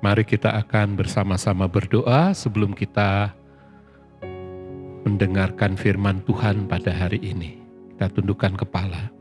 Mari kita akan bersama-sama berdoa sebelum kita mendengarkan firman Tuhan pada hari ini. Kita tundukkan kepala.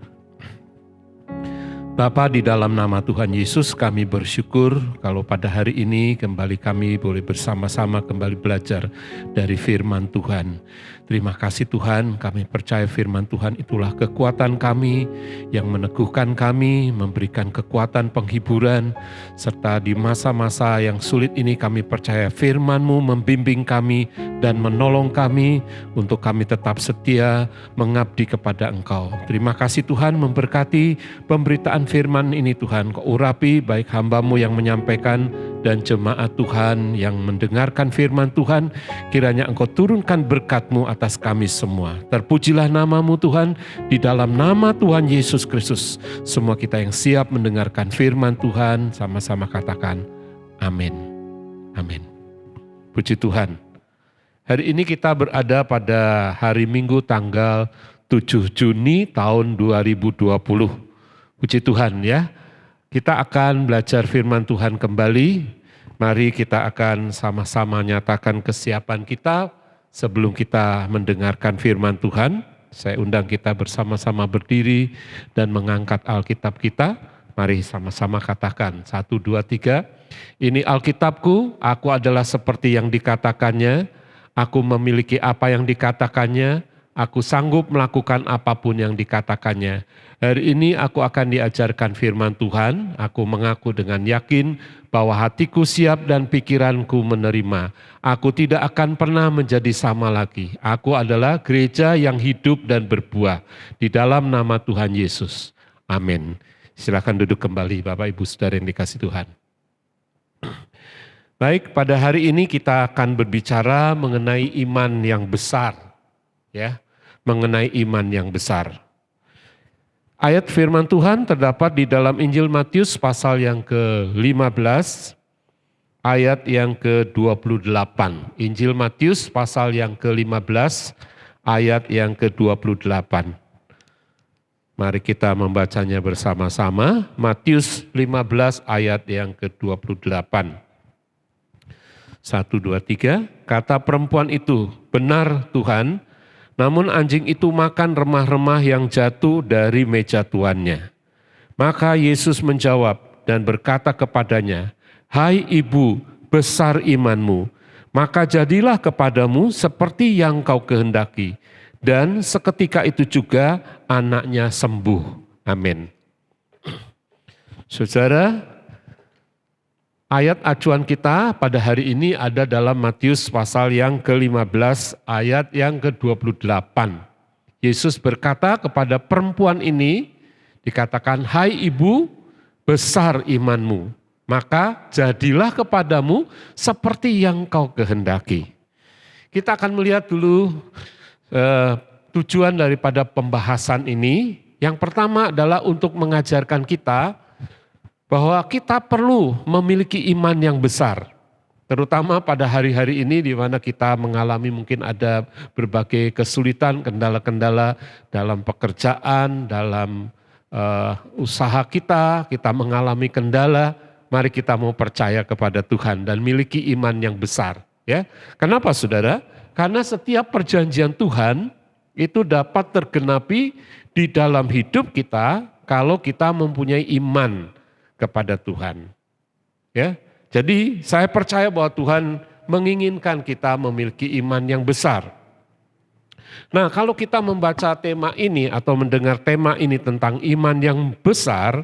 Bapa, di dalam nama Tuhan Yesus kami bersyukur kalau pada hari ini kembali kami boleh bersama-sama kembali belajar dari firman Tuhan. Terima kasih Tuhan, kami percaya firman Tuhan itulah kekuatan kami yang meneguhkan kami, memberikan kekuatan penghiburan, serta di masa-masa yang sulit ini kami percaya firman-Mu membimbing kami dan menolong kami untuk kami tetap setia mengabdi kepada Engkau. Terima kasih Tuhan, memberkati pemberitaan firman ini Tuhan. Kau urapi baik hamba-Mu yang menyampaikan dan jemaat Tuhan yang mendengarkan firman Tuhan. Kiranya Engkau turunkan berkat-Mu atas kami semua. Terpujilah nama-Mu Tuhan, di dalam nama Tuhan Yesus Kristus. Semua kita yang siap mendengarkan firman Tuhan sama-sama katakan amin. Amin. Puji Tuhan. Hari ini kita berada pada hari Minggu tanggal 7 Juni tahun 2020. Puji Tuhan ya. Kita akan belajar firman Tuhan kembali. Mari kita akan sama-sama nyatakan kesiapan kita sebelum kita mendengarkan firman Tuhan. Saya undang kita bersama-sama berdiri dan mengangkat Alkitab kita. Mari sama-sama katakan 1, 2, 3. Ini Alkitabku, aku adalah seperti yang dikatakannya. Aku memiliki apa yang dikatakannya, aku sanggup melakukan apapun yang dikatakannya. Hari ini aku akan diajarkan firman Tuhan, aku mengaku dengan yakin bahwa hatiku siap dan pikiranku menerima. Aku tidak akan pernah menjadi sama lagi. Aku adalah gereja yang hidup dan berbuah di dalam nama Tuhan Yesus. Amin. Silakan duduk kembali Bapak Ibu Saudara yang dikasihi Tuhan. Baik, pada hari ini kita akan berbicara mengenai iman yang besar, ya, mengenai iman yang besar. Ayat firman Tuhan terdapat di dalam Injil Matius pasal yang ke-15, ayat yang ke-28. Injil Matius pasal yang ke-15, ayat yang ke-28. Mari kita membacanya bersama-sama. Matius 15 ayat yang ke-28. 1, 2, 3, kata perempuan itu, benar Tuhan, namun anjing itu makan remah-remah yang jatuh dari meja tuannya. Maka Yesus menjawab dan berkata kepadanya, hai ibu, besar imanmu, maka jadilah kepadamu seperti yang kau kehendaki. Dan seketika itu juga anaknya sembuh. Amin. Saudara, ayat acuan kita pada hari ini ada dalam Matius pasal yang ke-15 ayat yang ke-28. Yesus berkata kepada perempuan ini, dikatakan, hai ibu, besar imanmu, maka jadilah kepadamu seperti yang kau kehendaki. Kita akan melihat dulu tujuan daripada pembahasan ini. Yang pertama adalah untuk mengajarkan kita bahwa kita perlu memiliki iman yang besar, terutama pada hari-hari ini di mana kita mengalami mungkin ada berbagai kesulitan, kendala-kendala dalam pekerjaan, dalam usaha kita mengalami kendala. Mari kita mau percaya kepada Tuhan dan miliki iman yang besar. Ya, kenapa saudara? Karena setiap perjanjian Tuhan itu dapat tergenapi di dalam hidup kita kalau kita mempunyai iman kepada Tuhan. Ya. Jadi saya percaya bahwa Tuhan menginginkan kita memiliki iman yang besar. Nah, kalau kita membaca tema ini atau mendengar tema ini tentang iman yang besar,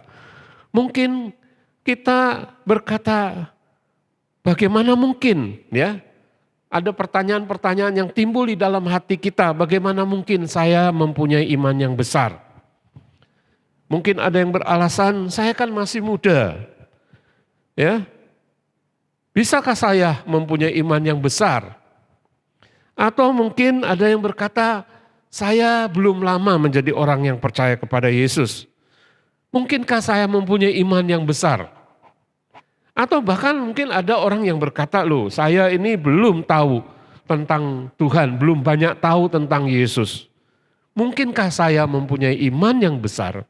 mungkin kita berkata, bagaimana mungkin ya? Ada pertanyaan-pertanyaan yang timbul di dalam hati kita, bagaimana mungkin saya mempunyai iman yang besar? Mungkin ada yang beralasan, saya kan masih muda. Ya. Bisakah saya mempunyai iman yang besar? Atau mungkin ada yang berkata, saya belum lama menjadi orang yang percaya kepada Yesus. Mungkinkah saya mempunyai iman yang besar? Atau bahkan mungkin ada orang yang berkata, loh saya ini belum tahu tentang Tuhan, belum banyak tahu tentang Yesus. Mungkinkah saya mempunyai iman yang besar?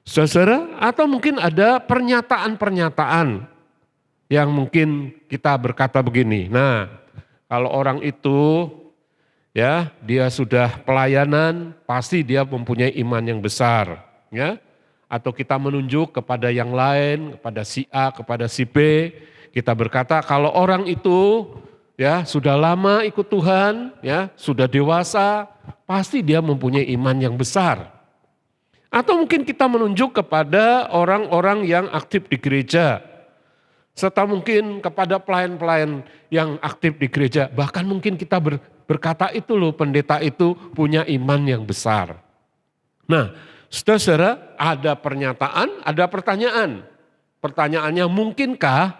Saudara, atau mungkin ada pernyataan-pernyataan yang mungkin kita berkata begini, nah kalau orang itu ya dia sudah pelayanan, pasti dia mempunyai iman yang besar, ya. Atau kita menunjuk kepada yang lain, kepada si A, kepada si B, kita berkata kalau orang itu ya sudah lama ikut Tuhan, ya sudah dewasa, pasti dia mempunyai iman yang besar. Atau mungkin kita menunjuk kepada orang-orang yang aktif di gereja, serta mungkin kepada pelayan-pelayan yang aktif di gereja. Bahkan mungkin kita berkata itu loh, pendeta itu punya iman yang besar. Nah, saudara-saudara, ada pernyataan, ada pertanyaan. Pertanyaannya, mungkinkah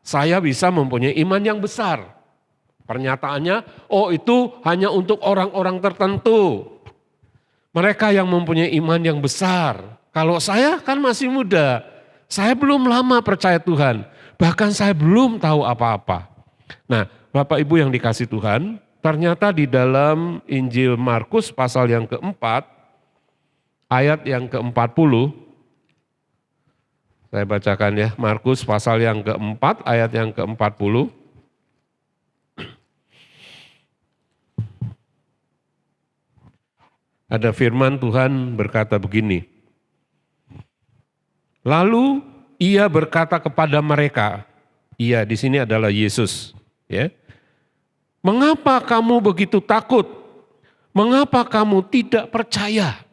saya bisa mempunyai iman yang besar? Pernyataannya, oh itu hanya untuk orang-orang tertentu. Mereka yang mempunyai iman yang besar. Kalau saya kan masih muda, saya belum lama percaya Tuhan. Bahkan saya belum tahu apa-apa. Nah, Bapak Ibu yang dikasih Tuhan, ternyata di dalam Injil Markus pasal yang keempat, ayat yang ke-40, saya bacakan ya, Markus pasal yang keempat, ayat yang ke-40. Ada firman Tuhan berkata begini, lalu ia berkata kepada mereka, ia di sini adalah Yesus, ya. Mengapa kamu begitu takut? Mengapa kamu tidak percaya?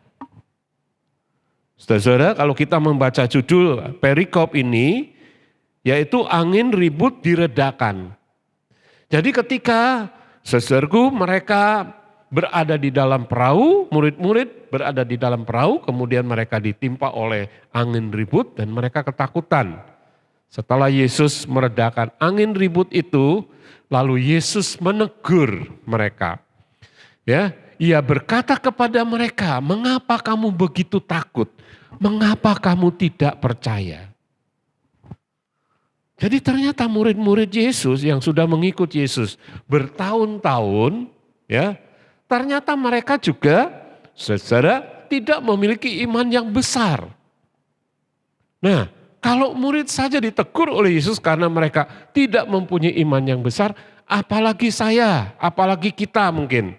Saudara-saudara, kalau kita membaca judul perikop ini, yaitu angin ribut diredakan. Jadi ketika saudaraku mereka berada di dalam perahu, murid-murid berada di dalam perahu, kemudian mereka ditimpa oleh angin ribut dan mereka ketakutan. Setelah Yesus meredakan angin ribut itu, lalu Yesus menegur mereka. Ya, ia berkata kepada mereka, mengapa kamu begitu takut? Mengapa kamu tidak percaya? Jadi ternyata murid-murid Yesus yang sudah mengikut Yesus bertahun-tahun, ya, ternyata mereka juga secara tidak memiliki iman yang besar. Nah, kalau murid saja ditegur oleh Yesus karena mereka tidak mempunyai iman yang besar, apalagi saya, apalagi kita mungkin.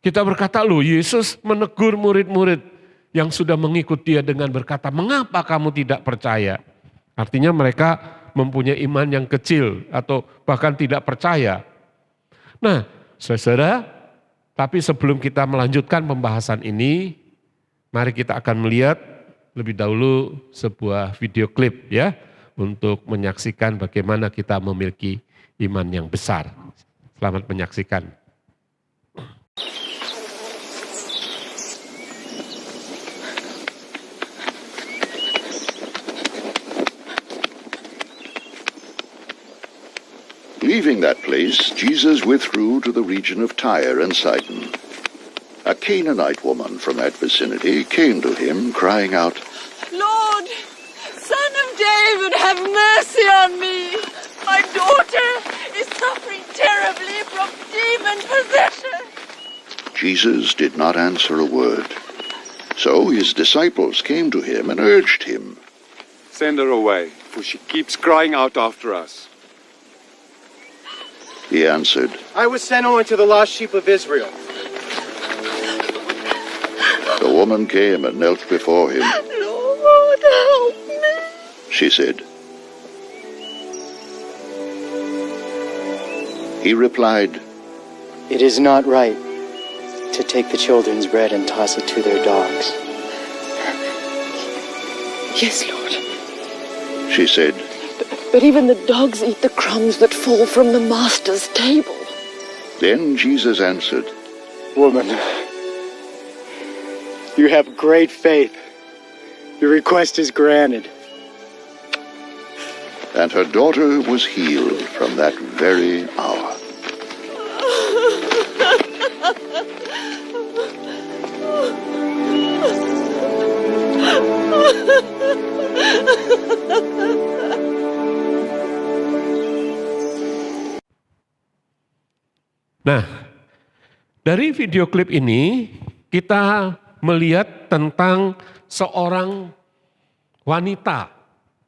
Kita berkata, loh Yesus menegur murid-murid yang sudah mengikut dia dengan berkata, mengapa kamu tidak percaya? Artinya mereka mempunyai iman yang kecil atau bahkan tidak percaya. Nah, saudara, tapi sebelum kita melanjutkan pembahasan ini, mari kita akan melihat lebih dahulu sebuah video klip ya, untuk menyaksikan bagaimana kita memiliki iman yang besar. Selamat menyaksikan. Leaving that place, Jesus withdrew to the region of Tyre and Sidon. A Canaanite woman from that vicinity came to him, crying out, Lord, Son of David, have mercy on me. My daughter is suffering terribly from demon possession. Jesus did not answer a word. So his disciples came to him and urged him. Send her away, for she keeps crying out after us. He answered, I was sent only to the lost sheep of Israel. The woman came and knelt before him. Lord, help me. She said. He replied, It is not right to take the children's bread and toss it to their dogs. Yes, Lord. She said, But even the dogs eat the crumbs that fall from the master's table. Then Jesus answered, Woman, you have great faith. Your request is granted. and her daughter was healed from that very hour. Nah, dari video klip ini kita melihat tentang seorang wanita,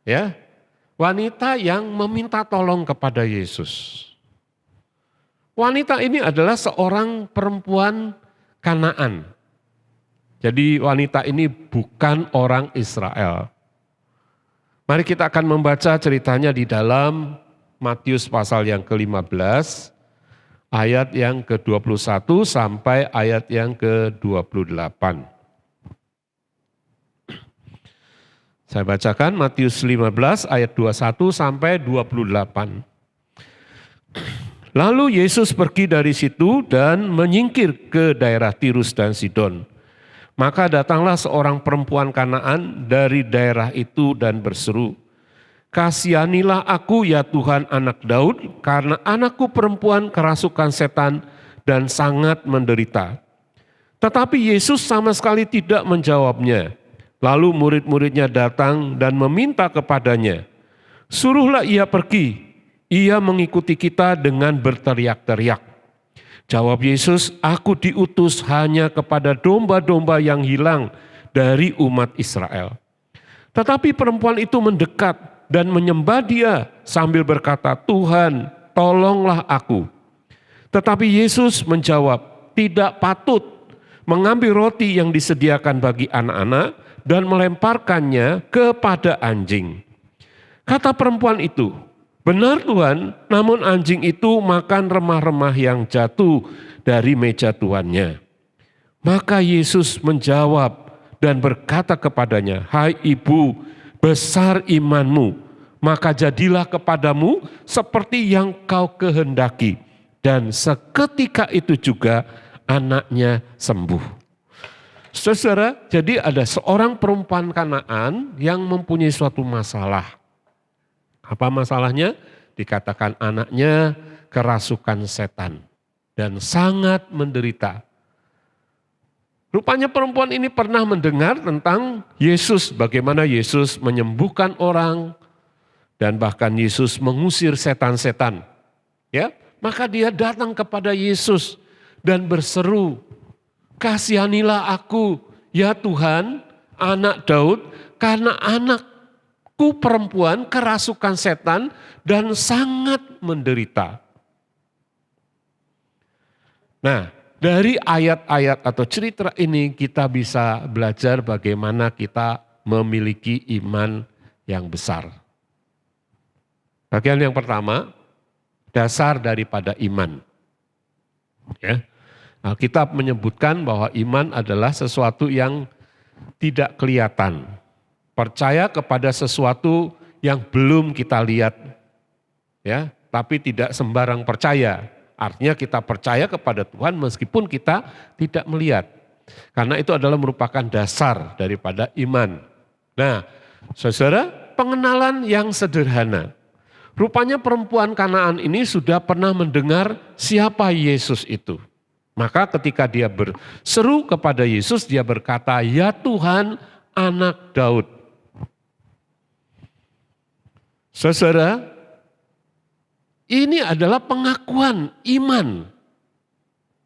ya. Wanita yang meminta tolong kepada Yesus. Wanita ini adalah seorang perempuan Kanaan. Jadi wanita ini bukan orang Israel. Mari kita akan membaca ceritanya di dalam Matius pasal yang ke-15, ayat yang ke-21 sampai ayat yang ke-28. Saya bacakan Matius 15 ayat 21 sampai 28. Lalu Yesus pergi dari situ dan menyingkir ke daerah Tirus dan Sidon. Maka datanglah seorang perempuan Kanaan dari daerah itu dan berseru, "Kasihanilah aku ya Tuhan anak Daud, karena anakku perempuan kerasukan setan dan sangat menderita." Tetapi Yesus sama sekali tidak menjawabnya. Lalu murid-muridnya datang dan meminta kepadanya, "Suruhlah ia pergi, ia mengikuti kita dengan berteriak-teriak." Jawab Yesus, "Aku diutus hanya kepada domba-domba yang hilang dari umat Israel." Tetapi perempuan itu mendekat dan menyembah dia sambil berkata, "Tuhan, tolonglah aku." Tetapi Yesus menjawab, "Tidak patut mengambil roti yang disediakan bagi anak-anak dan melemparkannya kepada anjing." Kata perempuan itu, "Benar Tuhan, namun anjing itu makan remah-remah yang jatuh dari meja tuannya." Maka Yesus menjawab dan berkata kepadanya, "Hai ibu, besar imanmu, maka jadilah kepadamu seperti yang kau kehendaki." Dan seketika itu juga anaknya sembuh. Saudara, jadi ada seorang perempuan Kanaan yang mempunyai suatu masalah. Apa masalahnya? Dikatakan anaknya kerasukan setan dan sangat menderita. Rupanya perempuan ini pernah mendengar tentang Yesus, bagaimana Yesus menyembuhkan orang dan bahkan Yesus mengusir setan-setan. Ya, maka dia datang kepada Yesus dan berseru, "Kasihanilah aku ya Tuhan, anak Daud, karena anakku perempuan kerasukan setan dan sangat menderita." Nah, dari ayat-ayat atau cerita ini kita bisa belajar bagaimana kita memiliki iman yang besar. Bagian yang pertama, dasar daripada iman. Ya. Alkitab menyebutkan bahwa iman adalah sesuatu yang tidak kelihatan. Percaya kepada sesuatu yang belum kita lihat. Ya, tapi tidak sembarang percaya. Artinya kita percaya kepada Tuhan meskipun kita tidak melihat. Karena itu adalah merupakan dasar daripada iman. Nah, saudara, pengenalan yang sederhana. Rupanya perempuan Kanaan ini sudah pernah mendengar siapa Yesus itu. Maka ketika dia berseru kepada Yesus, dia berkata, "Ya Tuhan, anak Daud." Saudara, ini adalah pengakuan iman.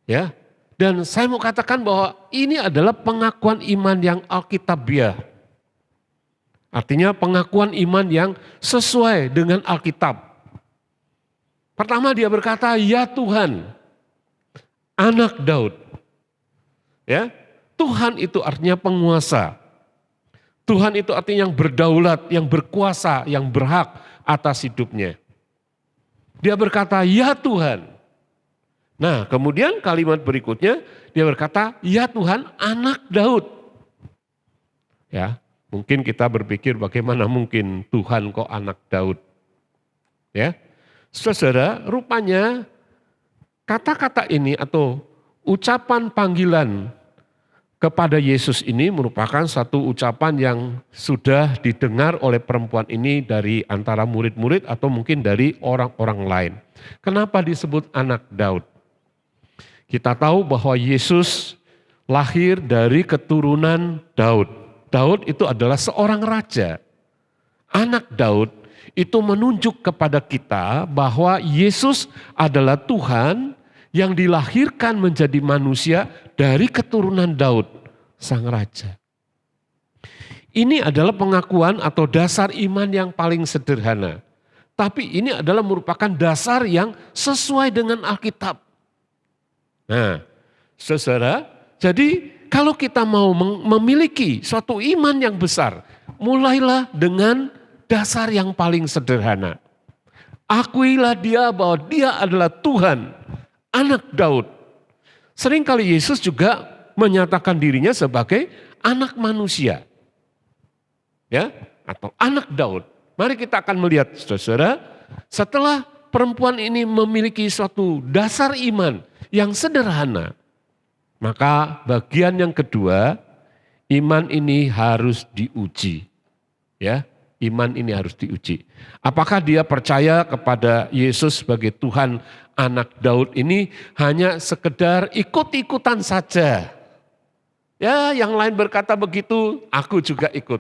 Ya. Dan saya mau katakan bahwa ini adalah pengakuan iman yang alkitabiah. Artinya pengakuan iman yang sesuai dengan Alkitab. Pertama dia berkata, "Ya Tuhan, anak Daud." Ya, Tuhan itu artinya penguasa. Tuhan itu artinya yang berdaulat, yang berkuasa, yang berhak atas hidupnya. Dia berkata, "Ya Tuhan." Nah, kemudian kalimat berikutnya dia berkata, "Ya Tuhan, anak Daud." Ya, mungkin kita berpikir bagaimana mungkin Tuhan kok anak Daud. Ya. Saudara, rupanya kata-kata ini atau ucapan panggilan kepada Yesus ini merupakan satu ucapan yang sudah didengar oleh perempuan ini dari antara murid-murid atau mungkin dari orang-orang lain. Kenapa disebut anak Daud? Kita tahu bahwa Yesus lahir dari keturunan Daud. Daud itu adalah seorang raja. Anak Daud itu menunjuk kepada kita bahwa Yesus adalah Tuhan yang dilahirkan menjadi manusia dari keturunan Daud, sang raja. Ini adalah pengakuan atau dasar iman yang paling sederhana. Tapi ini adalah merupakan dasar yang sesuai dengan Alkitab. Nah, saudara, jadi kalau kita mau memiliki suatu iman yang besar, mulailah dengan dasar yang paling sederhana. Akuilah dia bahwa dia adalah Tuhan, anak Daud. Seringkali Yesus juga menyatakan dirinya sebagai anak manusia. Ya, atau anak Daud. Mari kita akan melihat, saudara, setelah perempuan ini memiliki suatu dasar iman yang sederhana, maka bagian yang kedua, iman ini harus diuji. Ya, iman ini harus diuji. Apakah dia percaya kepada Yesus sebagai Tuhan anak Daud ini hanya sekedar ikut-ikutan saja? Ya, yang lain berkata begitu, aku juga ikut.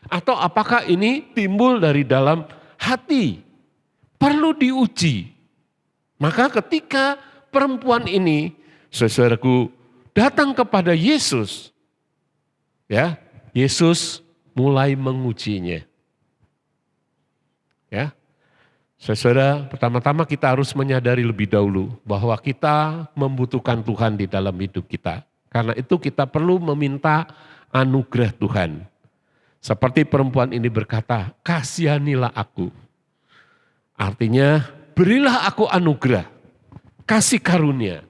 Atau apakah ini timbul dari dalam hati? Perlu diuji. Maka ketika perempuan ini, saudaraku, datang kepada Yesus, ya, Yesus mulai mengujinya. Ya. Saudara, pertama-tama kita harus menyadari lebih dahulu bahwa kita membutuhkan Tuhan di dalam hidup kita. Karena itu kita perlu meminta anugerah Tuhan. Seperti perempuan ini berkata, kasihanilah aku. Artinya, berilah aku anugerah, kasih karunia.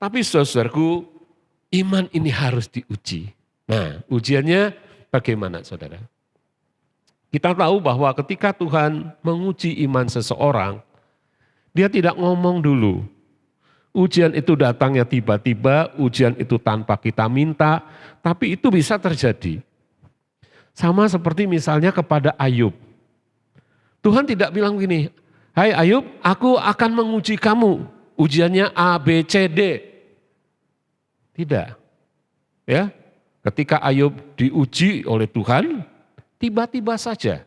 Tapi saudaraku, iman ini harus diuji. Nah, ujiannya bagaimana saudara? Kita tahu bahwa ketika Tuhan menguji iman seseorang, dia tidak ngomong dulu. Ujian itu datangnya tiba-tiba, ujian itu tanpa kita minta, tapi itu bisa terjadi. Sama seperti misalnya kepada Ayub. Tuhan tidak bilang gini, hai Ayub, aku akan menguji kamu. Ujiannya A, B, C, D. Tidak. Ya, ketika Ayub diuji oleh Tuhan, tiba-tiba saja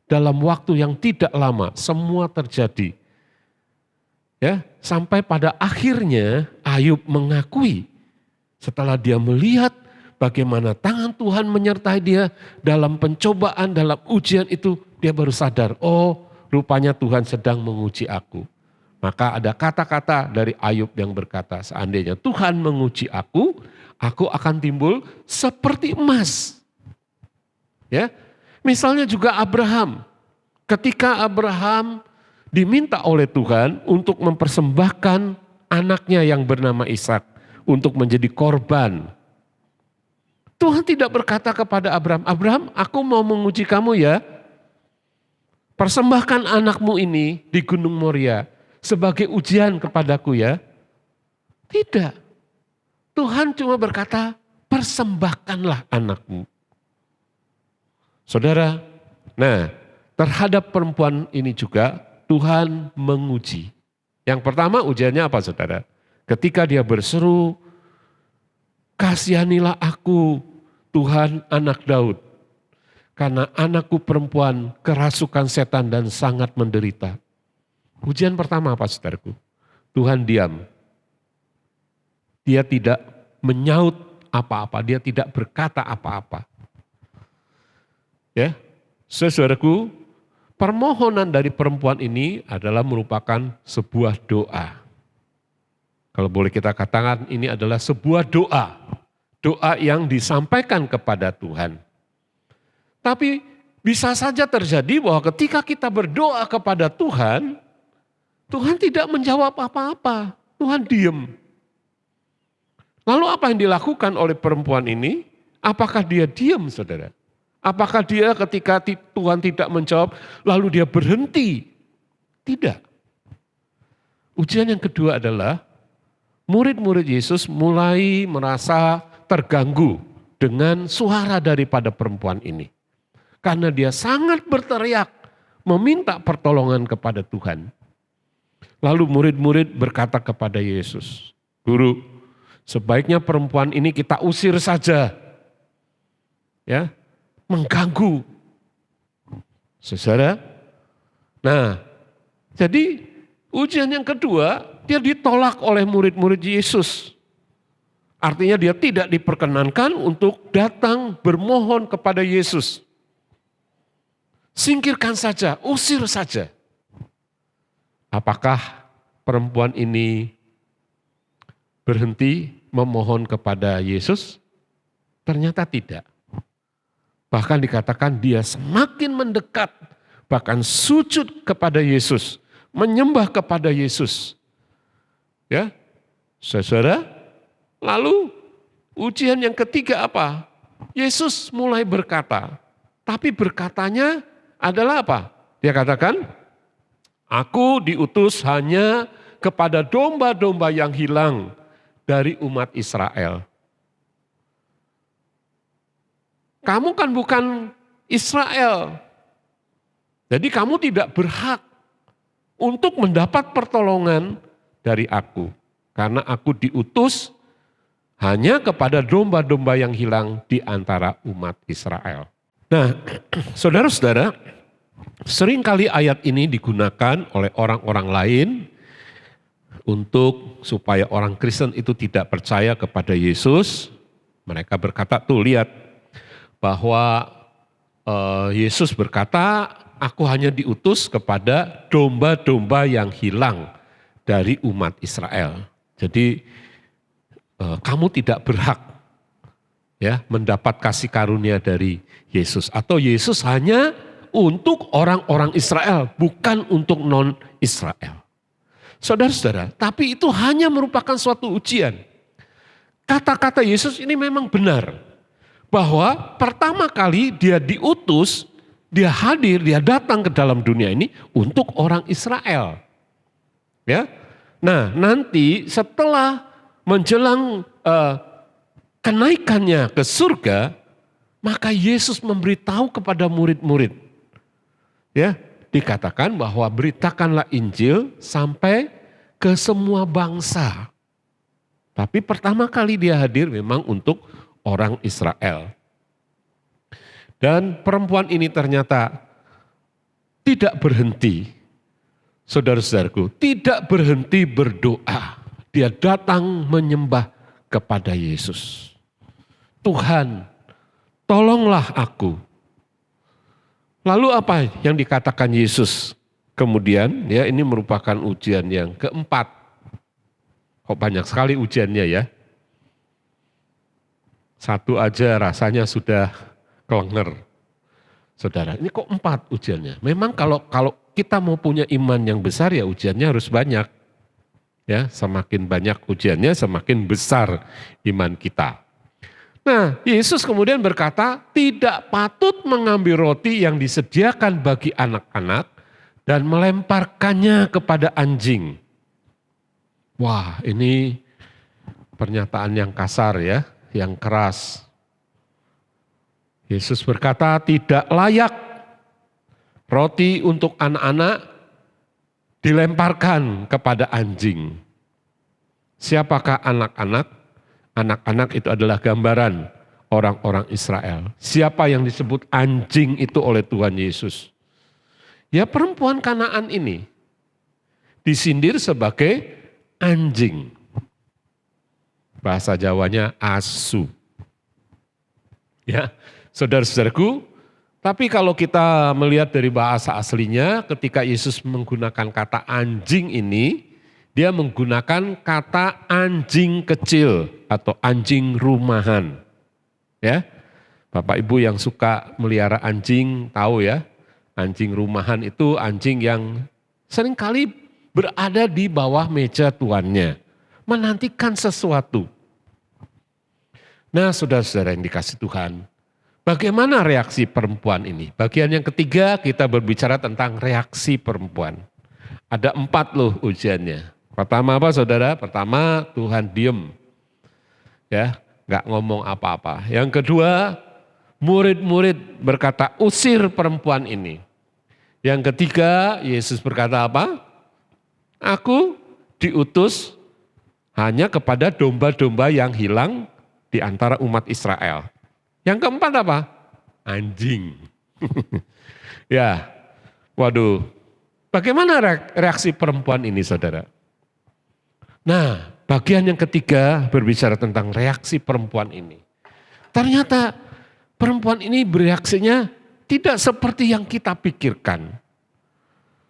dalam waktu yang tidak lama semua terjadi. Ya, sampai pada akhirnya Ayub mengakui setelah dia melihat bagaimana tangan Tuhan menyertai dia dalam pencobaan, dalam ujian itu, dia baru sadar, oh rupanya Tuhan sedang menguji aku. Maka ada kata-kata dari Ayub yang berkata, seandainya Tuhan menguji aku akan timbul seperti emas. Ya, misalnya juga Abraham. Ketika Abraham diminta oleh Tuhan untuk mempersembahkan anaknya yang bernama Ishak untuk menjadi korban. Tuhan tidak berkata kepada Abraham, Abraham, aku mau menguji kamu ya. Persembahkan anakmu ini di Gunung Moria sebagai ujian kepadaku ya. Tidak. Tuhan cuma berkata, persembahkanlah anakmu. Saudara, nah terhadap perempuan ini juga Tuhan menguji. Yang pertama ujiannya apa saudara? Ketika dia berseru, kasihanilah aku Tuhan anak Daud. Karena anakku perempuan kerasukan setan dan sangat menderita. Ujian pertama apa saudaraku? Tuhan diam. Dia tidak menyaut apa-apa, dia tidak berkata apa-apa. Ya, saudaraku, permohonan dari perempuan ini adalah merupakan sebuah doa. Kalau boleh kita katakan ini adalah sebuah doa. Doa yang disampaikan kepada Tuhan. Tapi bisa saja terjadi bahwa ketika kita berdoa kepada Tuhan, Tuhan tidak menjawab apa-apa. Tuhan diem. Lalu apa yang dilakukan oleh perempuan ini? Apakah dia diam saudara? Apakah dia ketika Tuhan tidak menjawab lalu dia berhenti? Tidak. Ujian yang kedua adalah murid-murid Yesus mulai merasa terganggu dengan suara daripada perempuan ini. Karena dia sangat berteriak meminta pertolongan kepada Tuhan. Lalu murid-murid berkata kepada Yesus, Guru, sebaiknya perempuan ini kita usir saja. Ya, mengganggu. Saudara, nah jadi ujian yang kedua dia ditolak oleh murid-murid Yesus. Artinya dia tidak diperkenankan untuk datang bermohon kepada Yesus. Singkirkan saja, usir saja. Apakah perempuan ini berhenti memohon kepada Yesus? Ternyata tidak. Bahkan dikatakan dia semakin mendekat, bahkan sujud kepada Yesus, menyembah kepada Yesus. Ya, saudara. Lalu ujian yang ketiga apa? Yesus mulai berkata, tapi berkatanya adalah apa? Dia katakan, aku diutus hanya kepada domba-domba yang hilang dari umat Israel. Kamu kan bukan Israel, jadi kamu tidak berhak untuk mendapat pertolongan dari aku. Karena aku diutus hanya kepada domba-domba yang hilang di antara umat Israel. Nah, saudara-saudara, seringkali ayat ini digunakan oleh orang-orang lain untuk supaya orang Kristen itu tidak percaya kepada Yesus. Mereka berkata, tuh lihat bahwa Yesus berkata, aku hanya diutus kepada domba-domba yang hilang dari umat Israel. Jadi kamu tidak berhak ya mendapat kasih karunia dari Yesus, atau Yesus hanya untuk orang-orang Israel, bukan untuk non-Israel. Saudara-saudara, tapi itu hanya merupakan suatu ujian. Kata-kata Yesus ini memang benar, bahwa pertama kali dia diutus, dia hadir, dia datang ke dalam dunia ini untuk orang Israel. Ya, nah nanti setelah menjelang kenaikannya ke surga, maka Yesus memberitahu kepada murid-murid. Ya, dikatakan bahwa beritakanlah Injil sampai ke semua bangsa. Tapi pertama kali dia hadir memang untuk orang Israel. Dan perempuan ini ternyata tidak berhenti. Saudara-saudaraku, tidak berhenti berdoa. Dia datang menyembah kepada Yesus. Tuhan, tolonglah aku. Lalu apa yang dikatakan Yesus? Kemudian ya ini merupakan ujian yang keempat. Kok banyak sekali ujiannya ya. Satu aja rasanya sudah kelenger. Saudara, ini kok 4 ujiannya? Memang kalau kita mau punya iman yang besar ya ujiannya harus banyak. Ya, semakin banyak ujiannya semakin besar iman kita. Nah, Yesus kemudian berkata, tidak patut mengambil roti yang disediakan bagi anak-anak dan melemparkannya kepada anjing. Wah, ini pernyataan yang kasar ya, yang keras. Yesus berkata, tidak layak roti untuk anak-anak dilemparkan kepada anjing. Siapakah anak-anak? Anak-anak itu adalah gambaran orang-orang Israel. Siapa yang disebut anjing itu oleh Tuhan Yesus? Ya perempuan Kanaan ini disindir sebagai anjing. Bahasa Jawanya asu. Ya, saudara-saudaraku, tapi kalau kita melihat dari bahasa aslinya, ketika Yesus menggunakan kata anjing ini, dia menggunakan kata anjing kecil atau anjing rumahan. Ya, Bapak Ibu yang suka melihara anjing tahu ya, anjing rumahan itu anjing yang seringkali berada di bawah meja tuannya, menantikan sesuatu. Nah, saudara-saudara yang dikasih Tuhan, bagaimana reaksi perempuan ini? Bagian yang ketiga kita berbicara tentang reaksi perempuan. Ada 4 loh ujiannya. Pertama apa saudara? Pertama Tuhan diem. Ya, gak ngomong apa-apa. Yang kedua, murid-murid berkata usir perempuan ini. Yang ketiga, Yesus berkata apa? Aku diutus hanya kepada domba-domba yang hilang di antara umat Israel. Yang keempat apa? Anjing. Ya, waduh. Bagaimana reaksi perempuan ini saudara? Nah, Bagian yang ketiga berbicara tentang reaksi perempuan ini. Ternyata perempuan ini bereaksinya tidak seperti yang kita pikirkan.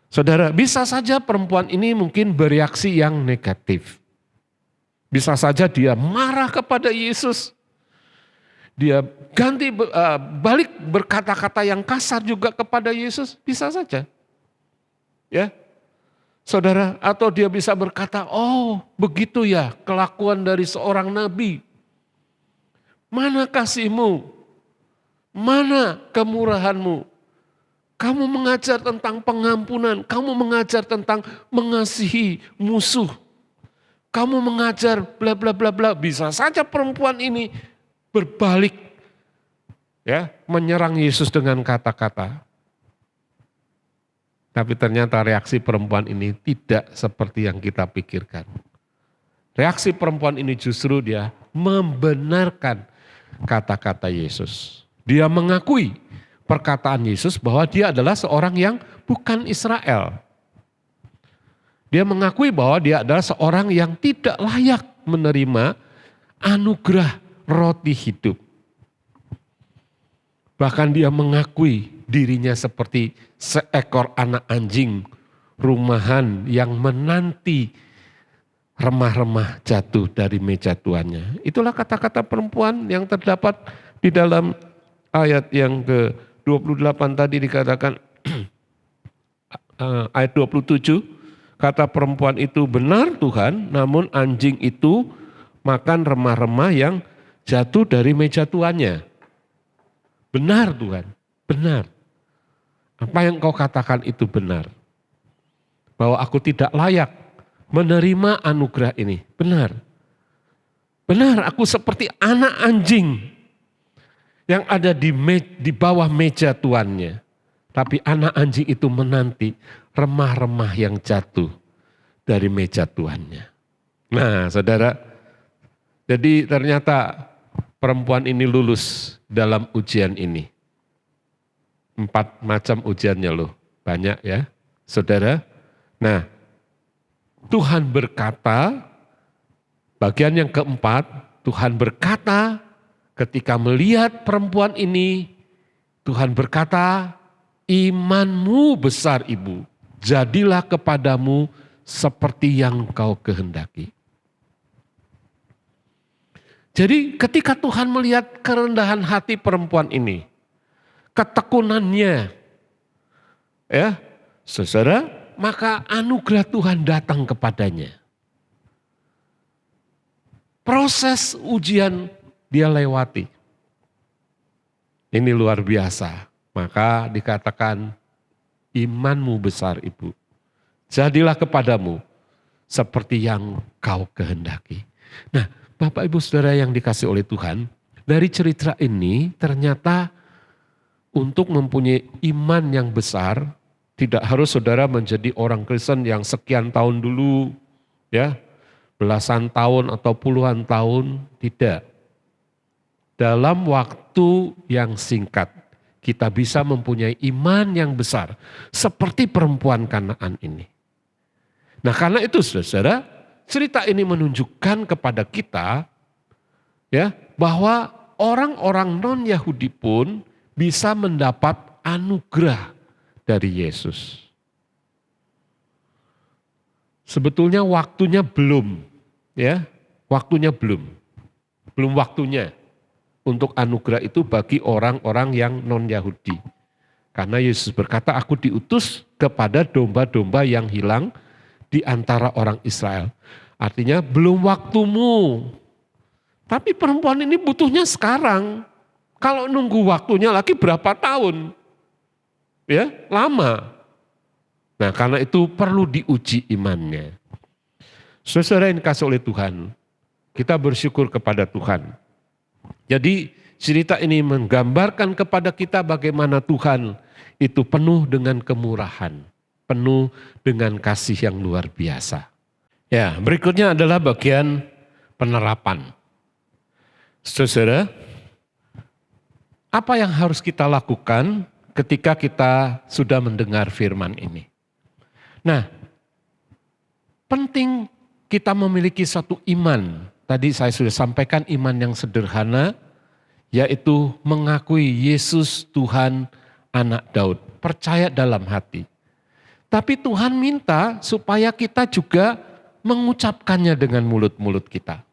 Saudara, bisa saja perempuan ini mungkin bereaksi yang negatif. Bisa saja dia marah kepada Yesus. Dia ganti balik berkata-kata yang kasar juga kepada Yesus. Bisa saja. Ya. Saudara, atau dia bisa berkata, oh begitu ya kelakuan dari seorang nabi. Mana kasihmu? Mana kemurahanmu? Kamu mengajar tentang pengampunan, kamu mengajar tentang mengasihi musuh. Kamu mengajar bla bla bla bla. Bisa saja perempuan ini berbalik ya, menyerang Yesus dengan kata-kata. Tapi ternyata reaksi perempuan ini tidak seperti yang kita pikirkan. Reaksi perempuan ini justru dia membenarkan kata-kata Yesus. Dia mengakui perkataan Yesus bahwa dia adalah seorang yang bukan Israel. Dia mengakui bahwa dia adalah seorang yang tidak layak menerima anugerah roti hidup. Bahkan dia mengakui dirinya seperti seekor anak anjing rumahan yang menanti remah-remah jatuh dari meja tuannya. Itulah kata-kata perempuan yang terdapat di dalam ayat yang ke-28 tadi dikatakan, ayat 27, kata perempuan itu, benar Tuhan, namun anjing itu makan remah-remah yang jatuh dari meja tuannya. Benar Tuhan, benar. Apa yang kau katakan itu benar. Bahwa aku tidak layak menerima anugerah ini. Benar. Benar, aku seperti anak anjing yang ada di bawah meja tuannya. Tapi anak anjing itu menanti remah-remah yang jatuh dari meja tuannya. Nah saudara, jadi ternyata perempuan ini lulus dalam ujian ini. 4 macam ujiannya loh, banyak ya saudara. Nah Tuhan berkata, bagian yang keempat, Tuhan berkata ketika melihat perempuan ini, Tuhan berkata, imanmu besar ibu, jadilah kepadamu seperti yang kau kehendaki. Jadi ketika Tuhan melihat kerendahan hati perempuan ini, ketekunannya, ya, saudara, maka anugerah Tuhan datang kepadanya. Proses ujian dia lewati. Ini luar biasa. Maka dikatakan imanmu besar ibu. Jadilah kepadamu seperti yang kau kehendaki. Nah, Bapak Ibu Saudara yang dikasih oleh Tuhan, dari cerita ini ternyata untuk mempunyai iman yang besar, tidak harus saudara menjadi orang Kristen yang sekian tahun dulu, ya, belasan tahun atau puluhan tahun, tidak. Dalam waktu yang singkat, kita bisa mempunyai iman yang besar, seperti perempuan Kanaan ini. Nah karena itu saudara, cerita ini menunjukkan kepada kita, ya, bahwa orang-orang non-Yahudi pun bisa mendapat anugerah dari Yesus. Sebetulnya waktunya belum, ya, waktunya belum waktunya untuk anugerah itu bagi orang-orang yang non-Yahudi. Karena Yesus berkata, aku diutus kepada domba-domba yang hilang di antara orang Israel. Artinya belum waktumu. Tapi perempuan ini butuhnya sekarang. Kalau nunggu waktunya lagi berapa tahun? Ya, lama. Nah, karena itu perlu diuji imannya. Saudara yang dikasih oleh Tuhan, kita bersyukur kepada Tuhan. Jadi cerita ini menggambarkan kepada kita bagaimana Tuhan itu penuh dengan kemurahan, penuh dengan kasih yang luar biasa. Ya, berikutnya adalah bagian penerapan. Saudara, apa yang harus kita lakukan ketika kita sudah mendengar firman ini? Nah, penting kita memiliki satu iman. Tadi saya sudah sampaikan iman yang sederhana, yaitu mengakui Yesus Tuhan Anak Daud. Percaya dalam hati. Tapi Tuhan minta supaya kita juga mengucapkannya dengan mulut-mulut kita.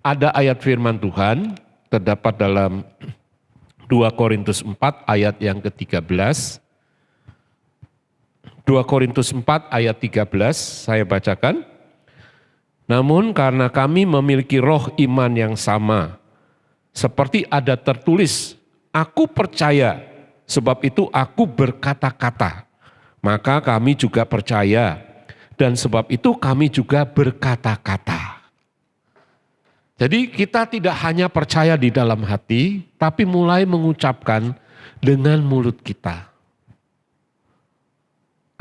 Ada ayat firman Tuhan, terdapat dalam 2 Korintus 4 ayat yang ke-13. 2 Korintus 4 ayat 13 saya bacakan. Namun karena kami memiliki roh iman yang sama, seperti ada tertulis, aku percaya, sebab itu aku berkata-kata. Maka kami juga percaya, dan sebab itu kami juga berkata-kata. Jadi kita tidak hanya percaya di dalam hati, tapi mulai mengucapkan dengan mulut kita.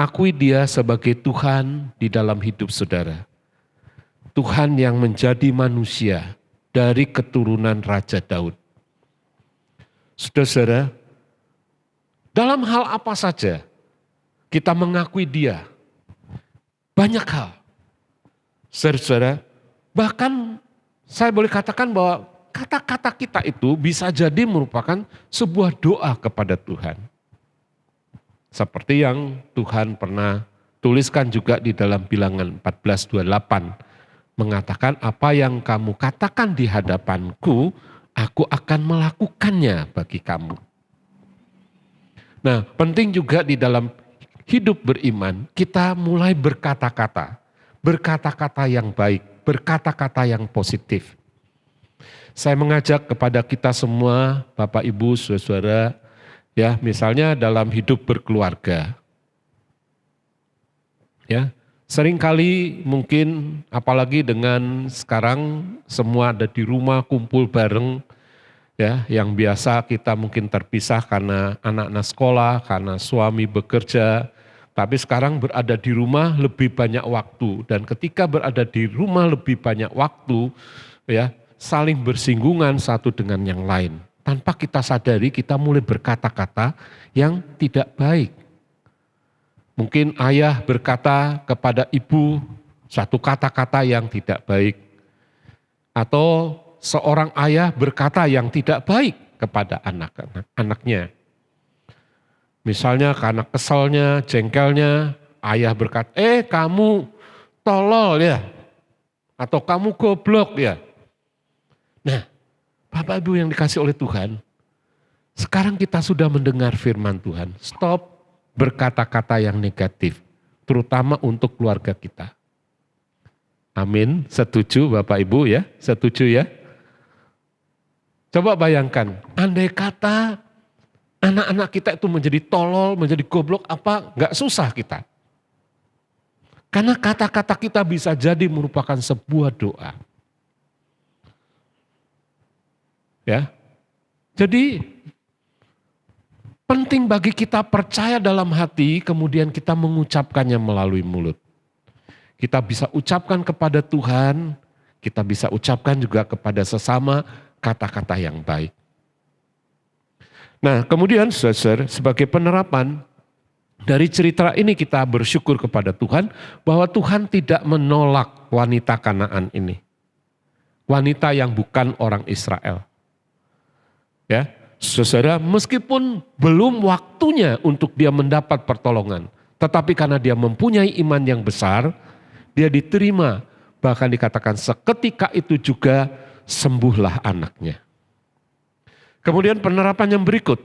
Akui Dia sebagai Tuhan di dalam hidup saudara. Tuhan yang menjadi manusia dari keturunan Raja Daud. Saudara-saudara, dalam hal apa saja kita mengakui Dia. Banyak hal. Saudara-saudara, bahkan saya boleh katakan bahwa kata-kata kita itu bisa jadi merupakan sebuah doa kepada Tuhan. Seperti yang Tuhan pernah tuliskan juga di dalam Bilangan 14:28. Mengatakan apa yang kamu katakan di hadapanku, aku akan melakukannya bagi kamu. Nah, penting juga di dalam hidup beriman, kita mulai berkata-kata. Berkata-kata yang baik, berkata-kata yang positif. Saya mengajak kepada kita semua, Bapak Ibu, saudara-saudara, ya, misalnya dalam hidup berkeluarga. Ya, seringkali mungkin apalagi dengan sekarang semua ada di rumah kumpul bareng, ya, yang biasa kita mungkin terpisah karena anak-anak sekolah, karena suami bekerja, tapi sekarang berada di rumah lebih banyak waktu, dan ketika berada di rumah lebih banyak waktu, ya, saling bersinggungan satu dengan yang lain. Tanpa kita sadari kita mulai berkata-kata yang tidak baik. Mungkin ayah berkata kepada ibu satu kata-kata yang tidak baik. Atau seorang ayah berkata yang tidak baik kepada anak-anaknya. Misalnya karena keselnya, jengkelnya, ayah berkata, kamu tolol ya. Atau kamu goblok ya. Nah, Bapak Ibu yang dikasih oleh Tuhan, sekarang kita sudah mendengar firman Tuhan. Stop berkata-kata yang negatif, terutama untuk keluarga kita. Amin, setuju Bapak Ibu ya, setuju ya. Coba bayangkan, andai kata anak-anak kita itu menjadi tolol, menjadi goblok, apa enggak susah kita. Karena kata-kata kita bisa jadi merupakan sebuah doa. Ya, jadi penting bagi kita percaya dalam hati, kemudian kita mengucapkannya melalui mulut. Kita bisa ucapkan kepada Tuhan, kita bisa ucapkan juga kepada sesama kata-kata yang baik. Nah, kemudian saudara, sebagai penerapan dari cerita ini kita bersyukur kepada Tuhan bahwa Tuhan tidak menolak wanita Kanaan ini. Wanita yang bukan orang Israel. Ya, saudara, meskipun belum waktunya untuk dia mendapat pertolongan, tetapi karena dia mempunyai iman yang besar, dia diterima, bahkan dikatakan seketika itu juga sembuhlah anaknya. Kemudian penerapan yang berikut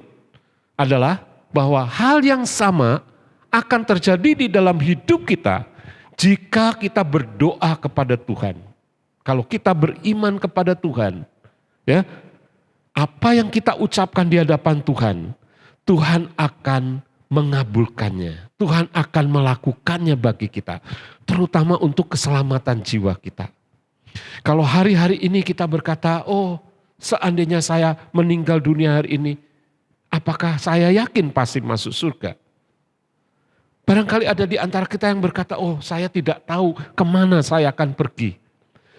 adalah bahwa hal yang sama akan terjadi di dalam hidup kita jika kita berdoa kepada Tuhan. Kalau kita beriman kepada Tuhan, ya, apa yang kita ucapkan di hadapan Tuhan, Tuhan akan mengabulkannya. Tuhan akan melakukannya bagi kita, terutama untuk keselamatan jiwa kita. Kalau hari-hari ini kita berkata, seandainya saya meninggal dunia hari ini, apakah saya yakin pasti masuk surga? Barangkali ada di antara kita yang berkata, saya tidak tahu kemana saya akan pergi.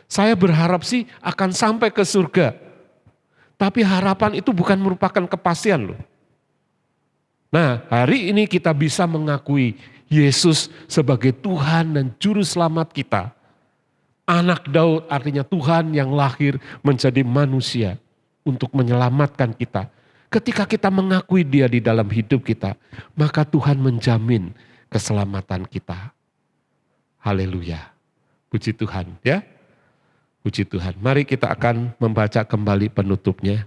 Saya berharap sih akan sampai ke surga. Tapi harapan itu bukan merupakan kepastian loh. Nah, hari ini kita bisa mengakui Yesus sebagai Tuhan dan Juru Selamat kita. Anak Daud artinya Tuhan yang lahir menjadi manusia untuk menyelamatkan kita. Ketika kita mengakui Dia di dalam hidup kita, maka Tuhan menjamin keselamatan kita. Haleluya. Puji Tuhan ya. Puji Tuhan. Mari kita akan membaca kembali penutupnya.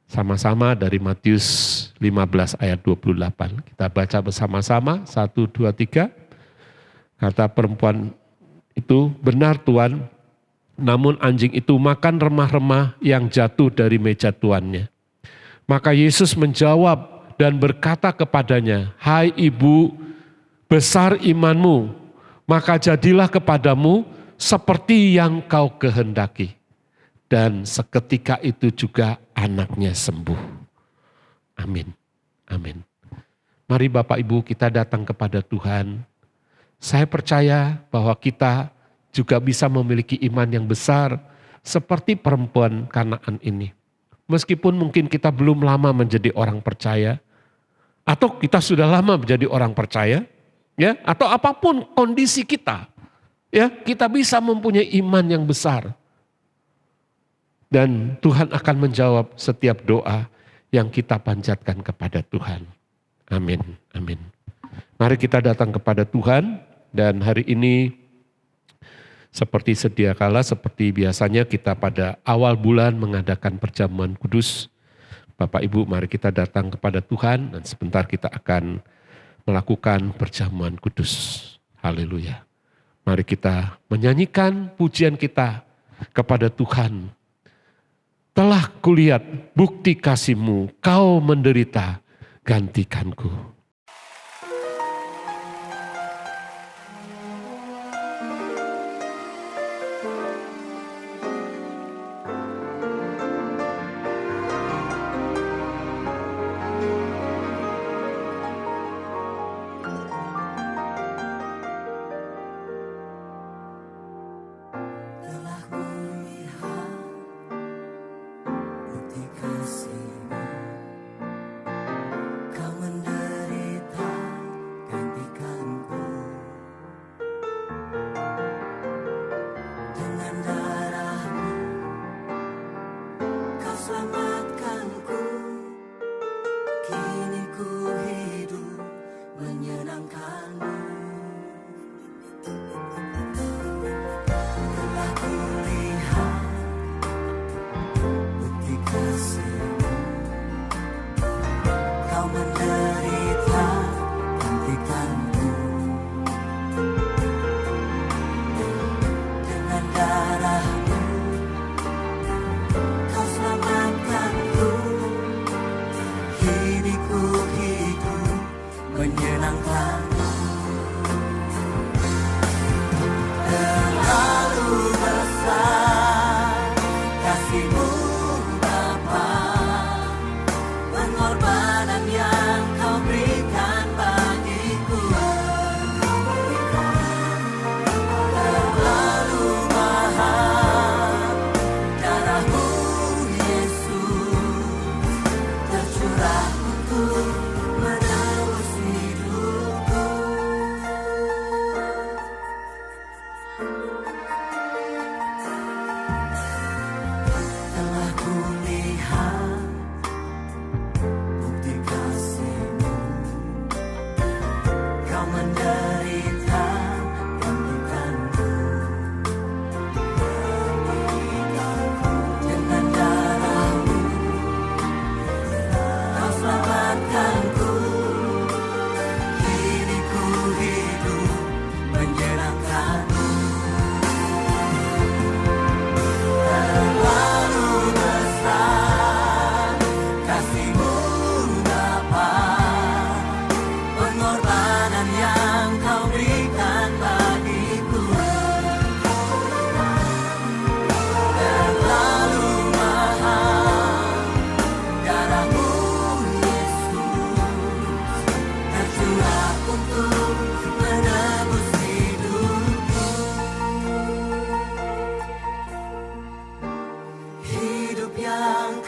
Sama-sama dari Matius 15 ayat 28. Kita baca bersama-sama, 1, 2, 3. Kata perempuan itu, benar Tuan, namun anjing itu makan remah-remah yang jatuh dari meja tuannya. Maka Yesus menjawab dan berkata kepadanya, hai ibu, besar imanmu, maka jadilah kepadamu seperti yang kau kehendaki. Dan seketika itu juga anaknya sembuh. Amin. Amin. Mari Bapak Ibu kita datang kepada Tuhan. Saya percaya bahwa kita juga bisa memiliki iman yang besar seperti perempuan Kanaan ini. Meskipun mungkin kita belum lama menjadi orang percaya, atau kita sudah lama menjadi orang percaya, ya, atau apapun kondisi kita, ya, kita bisa mempunyai iman yang besar. Dan Tuhan akan menjawab setiap doa yang kita panjatkan kepada Tuhan. Amin, amin. Mari kita datang kepada Tuhan dan hari ini seperti sedia kala, seperti biasanya kita pada awal bulan mengadakan perjamuan kudus. Bapak Ibu mari kita datang kepada Tuhan dan sebentar kita akan melakukan perjamuan kudus. Haleluya. Mari kita menyanyikan pujian kita kepada Tuhan. Telah kulihat bukti kasih-Mu, Kau menderita, gantikanku.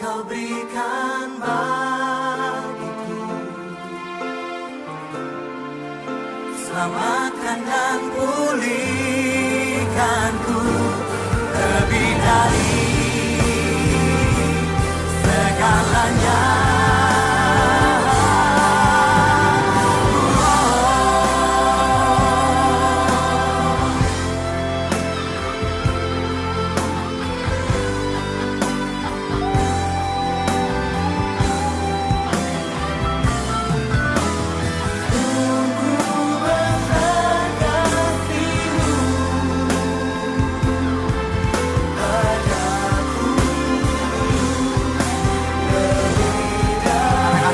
Kau berikan bagiku selamatkan dan pulihkanku lebih dari segalanya.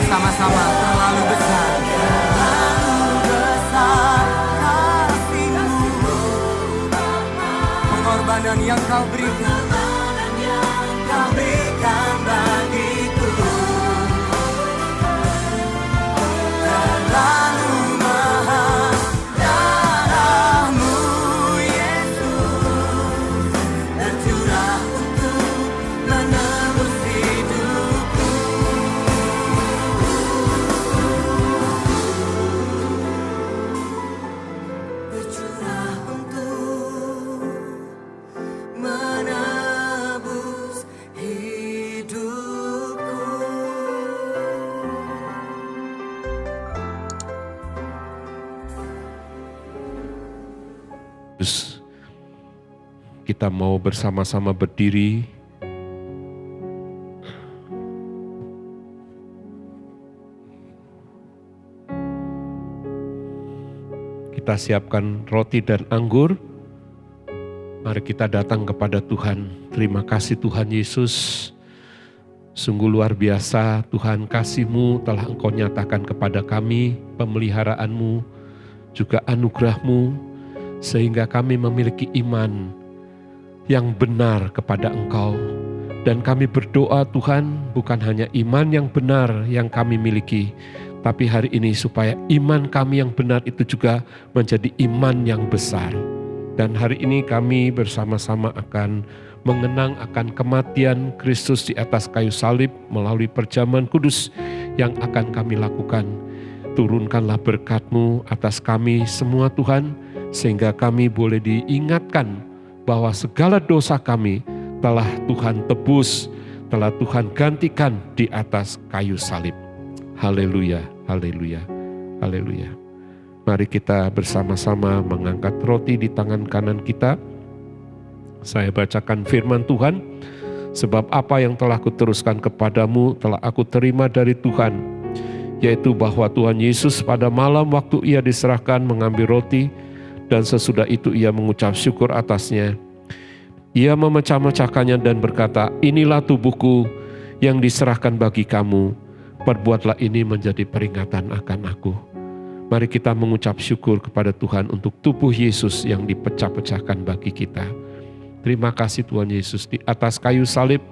Sama-sama terlalu besar kasih-Mu, pengorbanan yang Kau berikan bagiku terlalu mahal. Darah-Mu Yesus tercurah untuk menebus hidupku. Tercurah untuk menebus hidupku. Terus kita mau bersama-sama berdiri. Kita siapkan roti dan anggur. Mari kita datang kepada Tuhan. Terima kasih Tuhan Yesus. Sungguh luar biasa Tuhan, kasih-Mu telah Engkau nyatakan kepada kami, pemeliharaanmu, juga anugerah-Mu, sehingga kami memiliki iman yang benar kepada Engkau. Dan kami berdoa Tuhan, bukan hanya iman yang benar yang kami miliki, tapi hari ini supaya iman kami yang benar itu juga menjadi iman yang besar. Dan hari ini kami bersama-sama akan mengenang akan kematian Kristus di atas kayu salib melalui perjamuan kudus yang akan kami lakukan. Turunkanlah berkat-Mu atas kami semua Tuhan, sehingga kami boleh diingatkan bahwa segala dosa kami telah Tuhan tebus, telah Tuhan gantikan di atas kayu salib. Haleluya, haleluya, haleluya. Mari kita bersama-sama mengangkat roti di tangan kanan kita. Saya bacakan firman Tuhan. Sebab apa yang telah kuteruskan kepadamu telah aku terima dari Tuhan, yaitu bahwa Tuhan Yesus pada malam waktu Ia diserahkan mengambil roti, dan sesudah itu Ia mengucap syukur atasnya. Ia memecah-mecahkannya dan berkata, inilah tubuhku yang diserahkan bagi kamu. Perbuatlah ini menjadi peringatan akan aku. Mari kita mengucap syukur kepada Tuhan untuk tubuh Yesus yang dipecah-pecahkan bagi kita. Terima kasih Tuhan Yesus, di atas kayu salib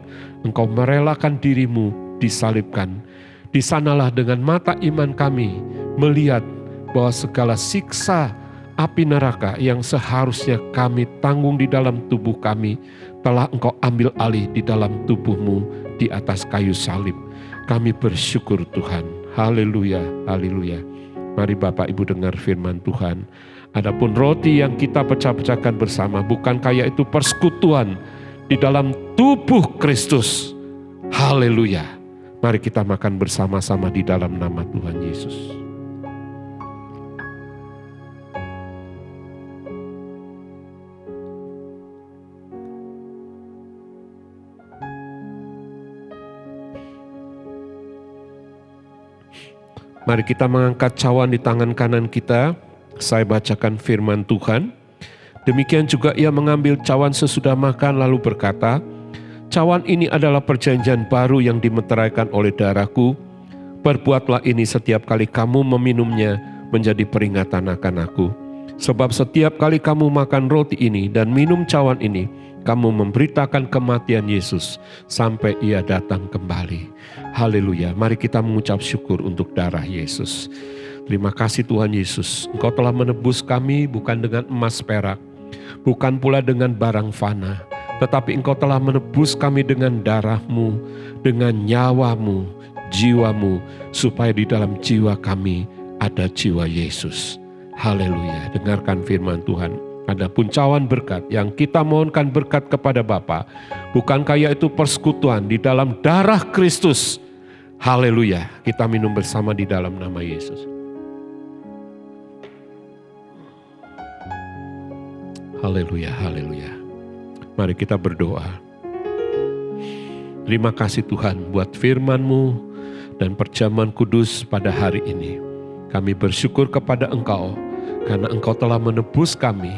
Engkau merelakan dirimu disalibkan. Di sanalah dengan mata iman kami melihat bahwa segala siksa api neraka yang seharusnya kami tanggung di dalam tubuh kami telah Engkau ambil alih di dalam tubuh-Mu di atas kayu salib. Kami bersyukur Tuhan. Haleluya, haleluya. Mari Bapak Ibu dengar firman Tuhan. Adapun roti yang kita pecah-pecahkan bersama, bukan kayak itu persekutuan di dalam tubuh Kristus. Haleluya. Mari kita makan bersama-sama di dalam nama Tuhan Yesus. Mari kita mengangkat cawan di tangan kanan kita. Saya bacakan firman Tuhan. Demikian juga Ia mengambil cawan sesudah makan lalu berkata, cawan ini adalah perjanjian baru yang dimeteraikan oleh darahku. Perbuatlah ini setiap kali kamu meminumnya menjadi peringatan akan aku. Sebab setiap kali kamu makan roti ini dan minum cawan ini, kamu memberitakan kematian Yesus sampai Ia datang kembali. Haleluya. Mari kita mengucap syukur untuk darah Yesus. Terima kasih Tuhan Yesus. Engkau telah menebus kami bukan dengan emas perak, bukan pula dengan barang fana, tetapi Engkau telah menebus kami dengan darah-Mu, dengan nyawa-Mu, jiwa-Mu, supaya di dalam jiwa kami ada jiwa Yesus. Haleluya, dengarkan firman Tuhan. Adapun cawan berkat yang kita mohonkan berkat kepada Bapa, bukankah yaitu persekutuan di dalam darah Kristus. Haleluya, kita minum bersama di dalam nama Yesus. Haleluya, haleluya. Mari kita berdoa. Terima kasih Tuhan buat firman-Mu dan perjamuan kudus pada hari ini. Kami bersyukur kepada Engkau karena Engkau telah menebus kami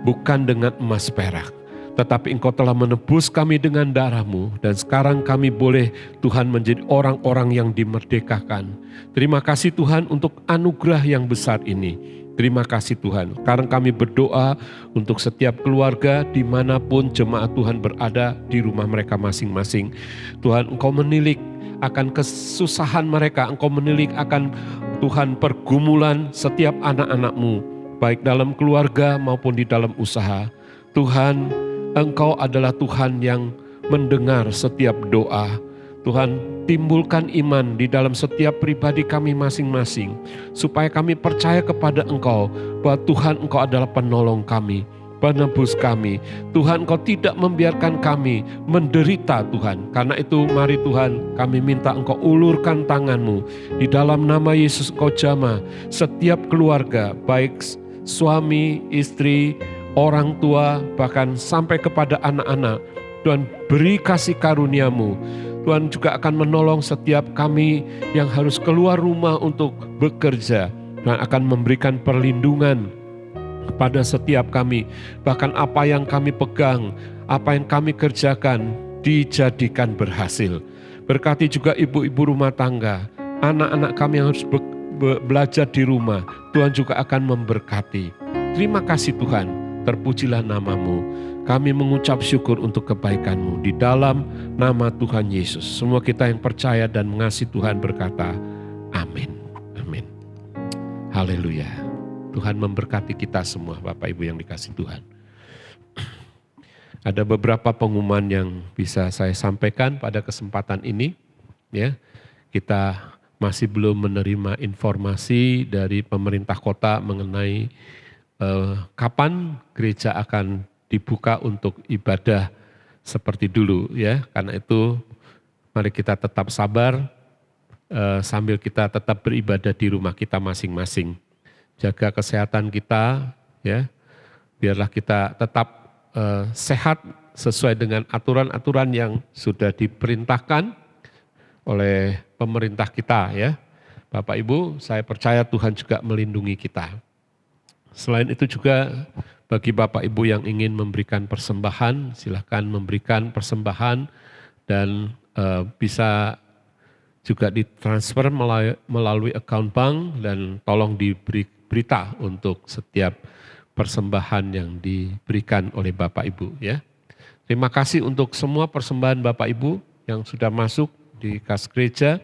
bukan dengan emas perak, tetapi Engkau telah menebus kami dengan darah-Mu, dan sekarang kami boleh Tuhan menjadi orang-orang yang dimerdekakan. Terima kasih Tuhan untuk anugerah yang besar ini. Terima kasih Tuhan. Sekarang kami berdoa untuk setiap keluarga dimanapun jemaat Tuhan berada di rumah mereka masing-masing. Tuhan, Engkau menilik akan kesusahan mereka, Engkau menilik akan Tuhan pergumulan setiap anak-anak-Mu, baik dalam keluarga maupun di dalam usaha. Tuhan, Engkau adalah Tuhan yang mendengar setiap doa. Tuhan, timbulkan iman di dalam setiap pribadi kami masing-masing, supaya kami percaya kepada Engkau, bahwa Tuhan Engkau adalah penolong kami, penebus kami. Tuhan, Engkau tidak membiarkan kami menderita Tuhan. Karena itu mari Tuhan, kami minta Engkau ulurkan tangan-Mu. Di dalam nama Yesus Engkau jamah setiap keluarga, baik suami, istri, orang tua, bahkan sampai kepada anak-anak. Tuhan, beri kasih karunia-Mu. Tuhan juga akan menolong setiap kami yang harus keluar rumah untuk bekerja. Tuhan akan memberikan perlindungan pada setiap kami. Bahkan apa yang kami pegang, apa yang kami kerjakan, dijadikan berhasil. Berkati juga ibu-ibu rumah tangga, anak-anak kami yang harus belajar di rumah. Tuhan juga akan memberkati. Terima kasih Tuhan, terpujilah nama-Mu. Kami mengucap syukur untuk kebaikan-Mu di dalam nama Tuhan Yesus. Semua kita yang percaya dan mengasihi Tuhan berkata, amin. Amin. Haleluya. Tuhan memberkati kita semua, Bapak Ibu yang dikasihi Tuhan. Ada beberapa pengumuman yang bisa saya sampaikan pada kesempatan ini. Ya, kita masih belum menerima informasi dari pemerintah kota mengenai kapan gereja akan dibuka untuk ibadah seperti dulu, ya. Karena itu mari kita tetap sabar sambil kita tetap beribadah di rumah kita masing-masing. Jaga kesehatan kita, ya. Biarlah kita tetap sehat sesuai dengan aturan-aturan yang sudah diperintahkan oleh pemerintah kita, ya. Bapak Ibu, saya percaya Tuhan juga melindungi kita. Selain itu juga bagi Bapak Ibu yang ingin memberikan persembahan, silakan memberikan persembahan dan bisa juga ditransfer melalui account bank, dan tolong diberi berita untuk setiap persembahan yang diberikan oleh Bapak Ibu, ya. Terima kasih untuk semua persembahan Bapak Ibu yang sudah masuk di kas gereja.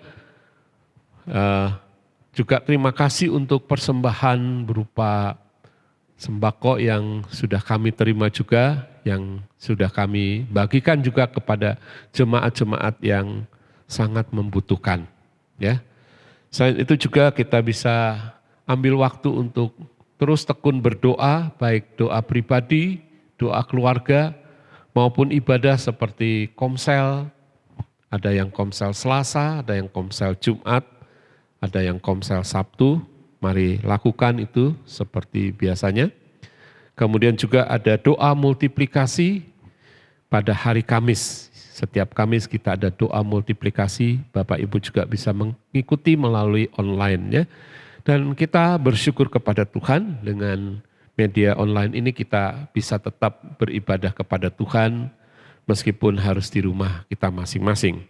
Juga terima kasih untuk persembahan berupa sembako yang sudah kami terima juga, yang sudah kami bagikan juga kepada jemaat-jemaat yang sangat membutuhkan, ya. Selain itu juga kita bisa ambil waktu untuk terus tekun berdoa, baik doa pribadi, doa keluarga, maupun ibadah seperti komsel. Ada yang komsel Selasa, ada yang komsel Jumat, ada yang komsel Sabtu. Mari lakukan itu seperti biasanya. Kemudian juga ada doa multiplikasi pada hari Kamis. Setiap Kamis kita ada doa multiplikasi. Bapak Ibu juga bisa mengikuti melalui online, ya. Dan kita bersyukur kepada Tuhan, dengan media online ini kita bisa tetap beribadah kepada Tuhan meskipun harus di rumah kita masing-masing.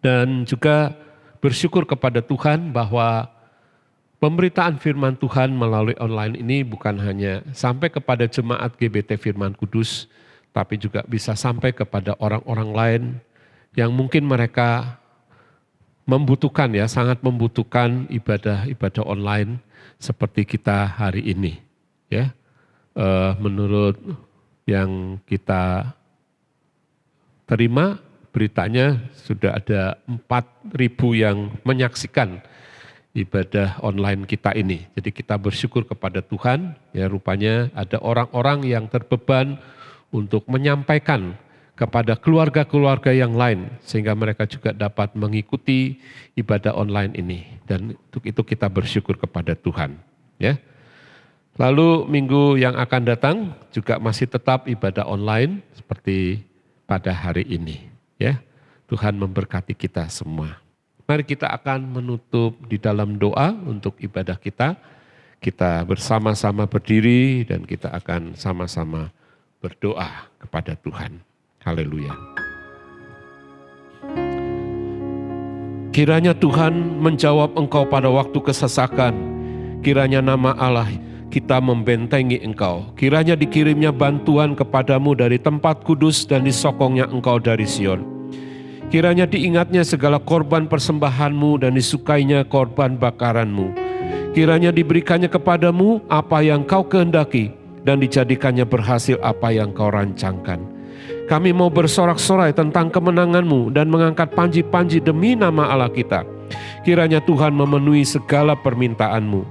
Dan juga bersyukur kepada Tuhan bahwa pemberitaan firman Tuhan melalui online ini bukan hanya sampai kepada jemaat GBT Firman Kudus, tapi juga bisa sampai kepada orang-orang lain yang mungkin mereka membutuhkan, ya, sangat membutuhkan ibadah online seperti kita hari ini, ya. Menurut yang kita terima beritanya sudah ada 4.000 yang menyaksikan ibadah online kita ini. Jadi kita bersyukur kepada Tuhan, ya rupanya ada orang-orang yang terbeban untuk menyampaikan kepada keluarga-keluarga yang lain sehingga mereka juga dapat mengikuti ibadah online ini. Dan untuk itu kita bersyukur kepada Tuhan, ya. Lalu minggu yang akan datang juga masih tetap ibadah online seperti pada hari ini, ya. Tuhan memberkati kita semua. Mari kita akan menutup di dalam doa untuk ibadah kita. Kita bersama-sama berdiri dan kita akan sama-sama berdoa kepada Tuhan. Haleluya. Kiranya Tuhan menjawab engkau pada waktu kesesakan. Kiranya nama Allah kita membentengi engkau. Kiranya dikirimnya bantuan kepadamu dari tempat kudus dan disokongnya engkau dari Sion. Kiranya diingatnya segala korban persembahanmu dan disukainya korban bakaranmu. Kiranya diberikannya kepadamu apa yang kau kehendaki dan dijadikannya berhasil apa yang kau rancangkan. Kami mau bersorak-sorai tentang kemenanganmu dan mengangkat panji-panji demi nama Allah kita. Kiranya Tuhan memenuhi segala permintaanmu.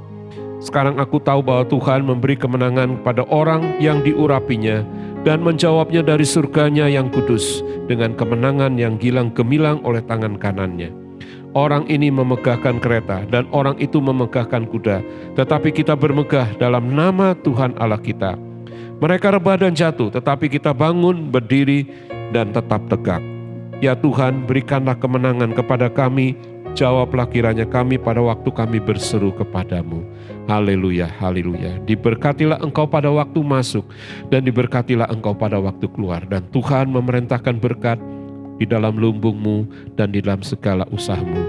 Sekarang aku tahu bahwa Tuhan memberi kemenangan kepada orang yang diurapinya dan menjawabnya dari surganya yang kudus dengan kemenangan yang gilang gemilang oleh tangan kanannya. Orang ini memegahkan kereta dan orang itu memegahkan kuda, tetapi kita bermegah dalam nama Tuhan Allah kita. Mereka rebah dan jatuh, tetapi kita bangun, berdiri, dan tetap tegak. Ya Tuhan, berikanlah kemenangan kepada kami, jawablah kiranya kami pada waktu kami berseru kepadamu. Haleluya, haleluya. Diberkatilah engkau pada waktu masuk dan diberkatilah engkau pada waktu keluar. Dan Tuhan memerintahkan berkat di dalam lumbungmu dan di dalam segala usahamu.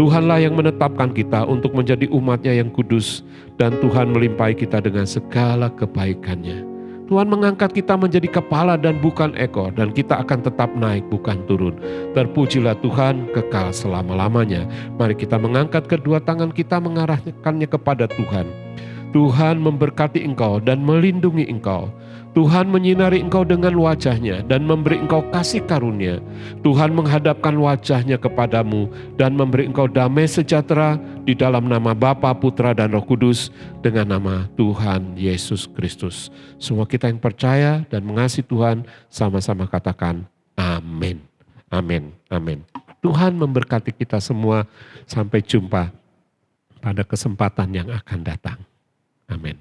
Tuhanlah yang menetapkan kita untuk menjadi umatnya yang kudus dan Tuhan melimpahi kita dengan segala kebaikannya. Tuhan mengangkat kita menjadi kepala dan bukan ekor, dan kita akan tetap naik bukan turun. Terpujilah Tuhan kekal selama-lamanya. Mari kita mengangkat kedua tangan kita mengarahkannya kepada Tuhan. Tuhan memberkati engkau dan melindungi engkau. Tuhan menyinari engkau dengan wajahnya dan memberi engkau kasih karunia. Tuhan menghadapkan wajahnya kepadamu dan memberi engkau damai sejahtera di dalam nama Bapa, Putra, dan Roh Kudus dengan nama Tuhan Yesus Kristus. Semua kita yang percaya dan mengasihi Tuhan sama-sama katakan amin. Amin. Amin. Tuhan memberkati kita semua. Sampai jumpa pada kesempatan yang akan datang. Amin.